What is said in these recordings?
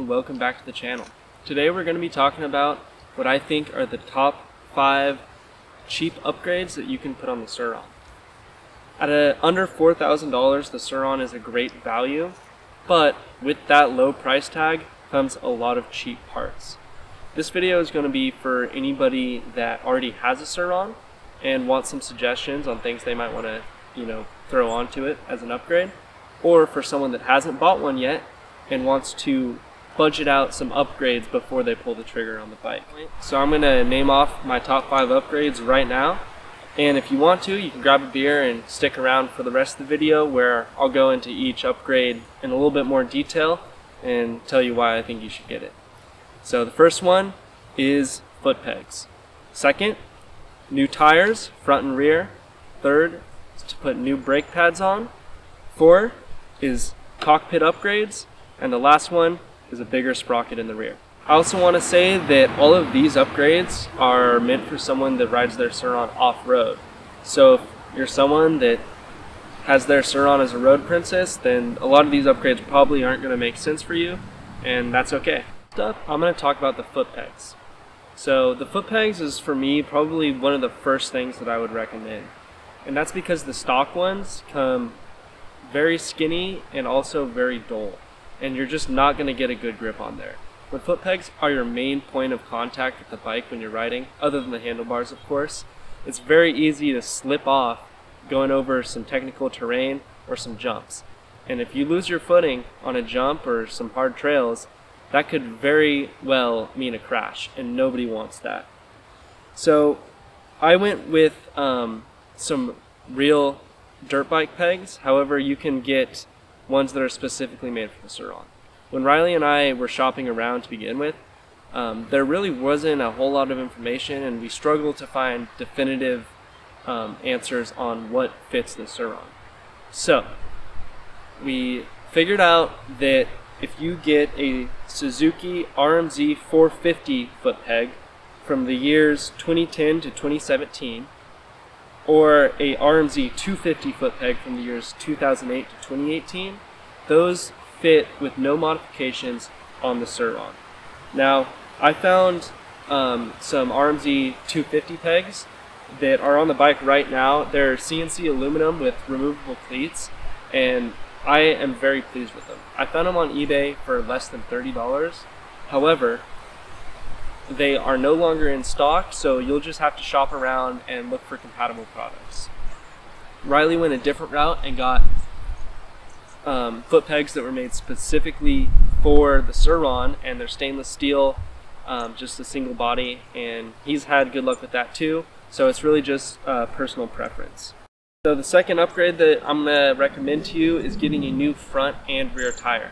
and welcome back to the channel. Today we're going to be talking about what I think are the top 5 cheap upgrades that you can put on the Sur Ron. At under $4,000, the Sur Ron is a great value, but with that low price tag comes a lot of cheap parts. This video is going to be for anybody that already has a Sur Ron and wants some suggestions on things they might want to, throw onto it as an upgrade, or for someone that hasn't bought one yet and wants to budget out some upgrades before they pull the trigger on the bike. So I'm going to name off my top 5 upgrades right now, and if you want to, you can grab a beer and stick around for the rest of the video where I'll go into each upgrade in a little bit more detail and tell you why I think you should get it. So the first one is foot pegs. Second, new tires, front and rear. Third is to put new brake pads on. 4 is cockpit upgrades. And the last one is a bigger sprocket in the rear. I also want to say that all of these upgrades are meant for someone that rides their Sur Ron off-road. So if you're someone that has their Sur Ron as a road princess, then a lot of these upgrades probably aren't going to make sense for you, and that's okay. Next up, I'm going to talk about the foot pegs. So the foot pegs is, for me, probably one of the first things that I would recommend. And that's because the stock ones come very skinny and also very dull, and you're just not going to get a good grip on there. When foot pegs are your main point of contact with the bike when you're riding, other than the handlebars of course, it's very easy to slip off going over some technical terrain or some jumps. And if you lose your footing on a jump or some hard trails, that could very well mean a crash, and nobody wants that. So I went with some real dirt bike pegs. However, you can get ones that are specifically made for the Sur Ron. When Riley and I were shopping around to begin with, there really wasn't a whole lot of information, and we struggled to find definitive answers on what fits the Sur Ron. So we figured out that if you get a Suzuki RMZ 450 foot peg from the years 2010 to 2017, or a RMZ 250 foot peg from the years 2008 to 2018, those fit with no modifications on the Sur Ron. Now, I found some RMZ 250 pegs that are on the bike right now. They're CNC aluminum with removable cleats, and I am very pleased with them. I found them on eBay for less than $30. However, they are no longer in stock, so you'll just have to shop around and look for compatible products. Riley went a different route and got foot pegs that were made specifically for the Sur Ron, and they're stainless steel, just a single body, and he's had good luck with that too, so it's really just personal preference. So the second upgrade that I'm going to recommend to you is getting a new front and rear tire.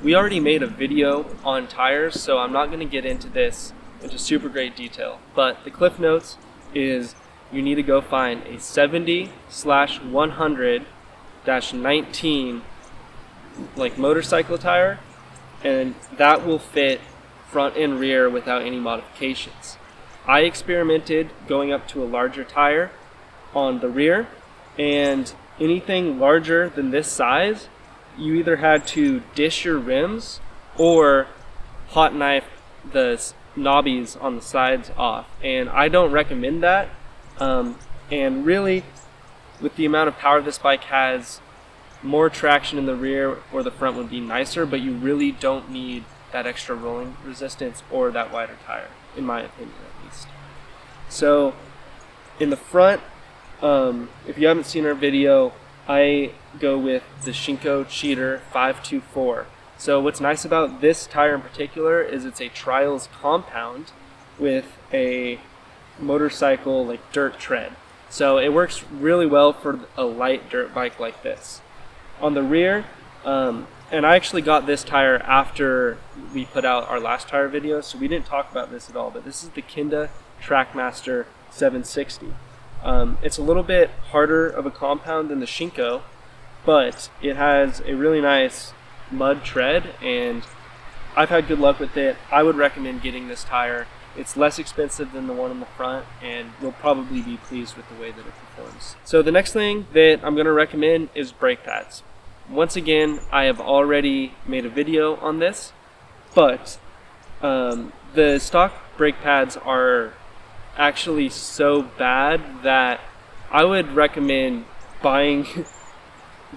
We already made a video on tires, so I'm not going to get into this into super great detail, but the cliff notes is you need to go find a 70/100-19 like motorcycle tire, and that will fit front and rear without any modifications. I experimented going up to a larger tire on the rear, and anything larger than this size, you either had to dish your rims or hot knife the knobbies on the sides off, and I don't recommend that. And really, with the amount of power this bike has, more traction in the rear or the front would be nicer, but you really don't need that extra rolling resistance or that wider tire, in my opinion at least. So in the front, if you haven't seen our video, I go with the Shinko Cheater 524. So what's nice about this tire in particular is it's a trials compound with a motorcycle like dirt tread. So it works really well for a light dirt bike like this. On the rear, and I actually got this tire after we put out our last tire video, so we didn't talk about this at all, but this is the Kenda Trackmaster 760. It's a little bit harder of a compound than the Shinko, but it has a really nice mud tread, and I've had good luck with it. I would recommend getting this tire. It's less expensive than the one in the front, and you'll probably be pleased with the way that it performs. So the next thing that I'm going to recommend is brake pads. Once again, I have already made a video on this, but the stock brake pads are actually so bad that I would recommend buying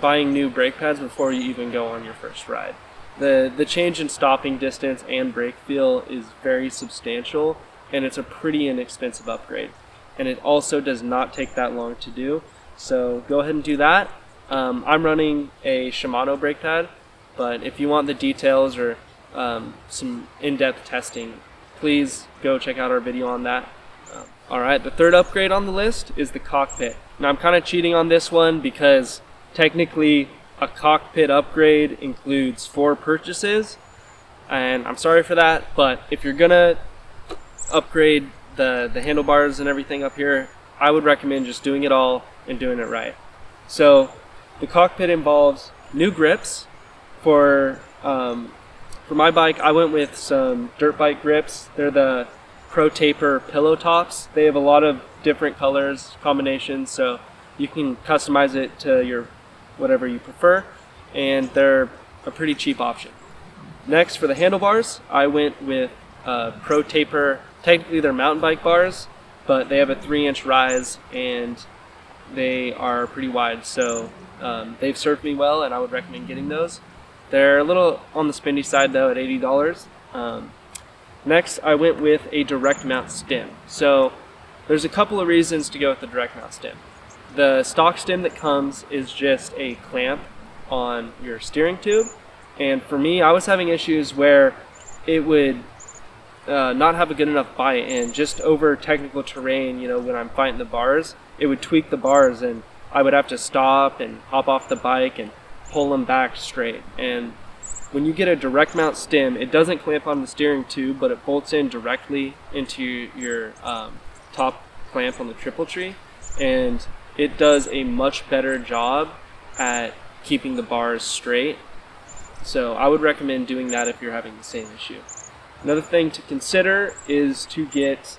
new brake pads before you even go on your first ride. The change in stopping distance and brake feel is very substantial, and it's a pretty inexpensive upgrade. And it also does not take that long to do, so go ahead and do that. I'm running a Shimano brake pad, but if you want the details or some in-depth testing, please go check out our video on that. Alright, the third upgrade on the list is the Cockpit. Now I'm kind of cheating on this one because technically a Cockpit upgrade includes 4 purchases, and I'm sorry for that, but if you're gonna upgrade the handlebars and everything up here, I would recommend just doing it all and doing it right. So the Cockpit involves new grips. For my bike, I went with some dirt bike grips. They're the Pro Taper pillow tops. They have a lot of different colors, combinations, so you can customize it to your whatever you prefer, and they're a pretty cheap option. Next, for the handlebars, I went with Pro Taper. Technically they're mountain bike bars, but they have a 3-inch rise and they are pretty wide, so they've served me well, and I would recommend getting those. They're a little on the spendy side though, at $80. Next, I went with a direct mount stem. So there's a couple of reasons to go with the direct mount stem. The stock stem that comes is just a clamp on your steering tube, and for me, I was having issues where it would not have a good enough bite-in. Just over technical terrain, you know, when I'm fighting the bars, it would tweak the bars and I would have to stop and hop off the bike and pull them back straight. And when you get a direct mount stem, it doesn't clamp on the steering tube, but it bolts in directly into your top clamp on the triple tree, and it does a much better job at keeping the bars straight. So I would recommend doing that if you're having the same issue. Another thing to consider is to get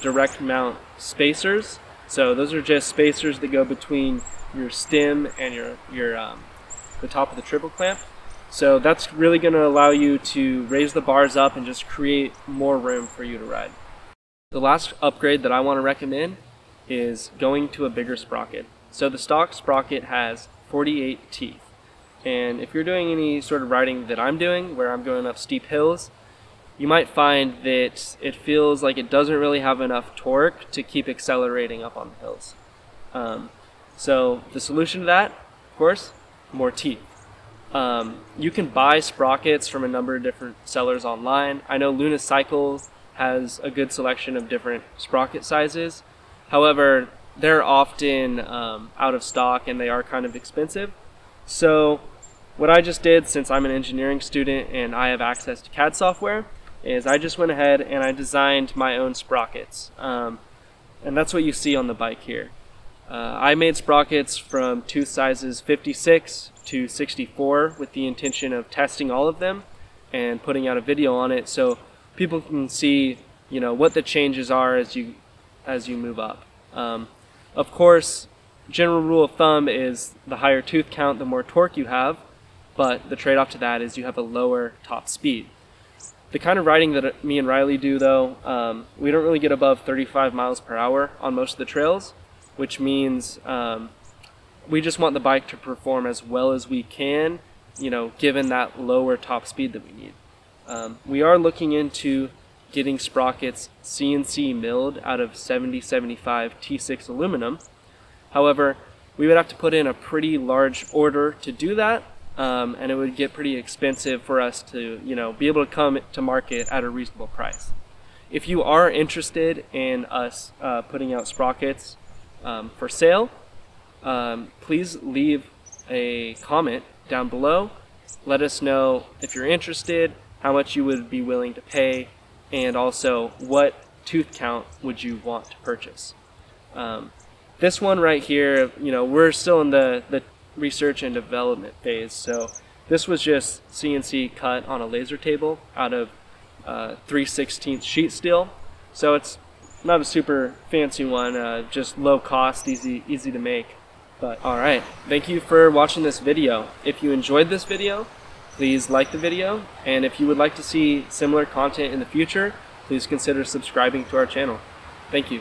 direct mount spacers. So those are just spacers that go between your stem and the top of the triple clamp. So that's really going to allow you to raise the bars up and just create more room for you to ride. The last upgrade that I want to recommend is going to a bigger sprocket. So the stock sprocket has 48 teeth. And if you're doing any sort of riding that I'm doing, where I'm going up steep hills, you might find that it feels like it doesn't really have enough torque to keep accelerating up on the hills. So the solution to that, of course, more teeth. You can buy sprockets from a number of different sellers online. I know Luna Cycle has a good selection of different sprocket sizes. However, they're often out of stock and they are kind of expensive. So what I just did, since I'm an engineering student and I have access to CAD software, is I just went ahead and I designed my own sprockets. And that's what you see on the bike here. I made sprockets from tooth sizes 56 to 64 with the intention of testing all of them and putting out a video on it so people can see, you know, what the changes are as you move up. Of course, general rule of thumb is the higher tooth count, the more torque you have, but the trade-off to that is you have a lower top speed. The kind of riding that me and Riley do, though, we don't really get above 35 miles per hour on most of the trails, which means we just want the bike to perform as well as we can, you know, given that lower top speed that we need. We are looking into getting sprockets CNC milled out of 7075 T6 aluminum. However, we would have to put in a pretty large order to do that, and it would get pretty expensive for us to, you know, be able to come to market at a reasonable price. If you are interested in us putting out sprockets for sale, please leave a comment down below. Let us know if you're interested, how much you would be willing to pay, and also what tooth count would you want to purchase. This one right here, you know, we're still in the research and development phase, so this was just CNC cut on a laser table out of 3/16 sheet steel, so it's not a super fancy one, just low cost, easy to make. But alright, thank you for watching this video. If you enjoyed this video, please like the video, and if you would like to see similar content in the future, please consider subscribing to our channel. Thank you.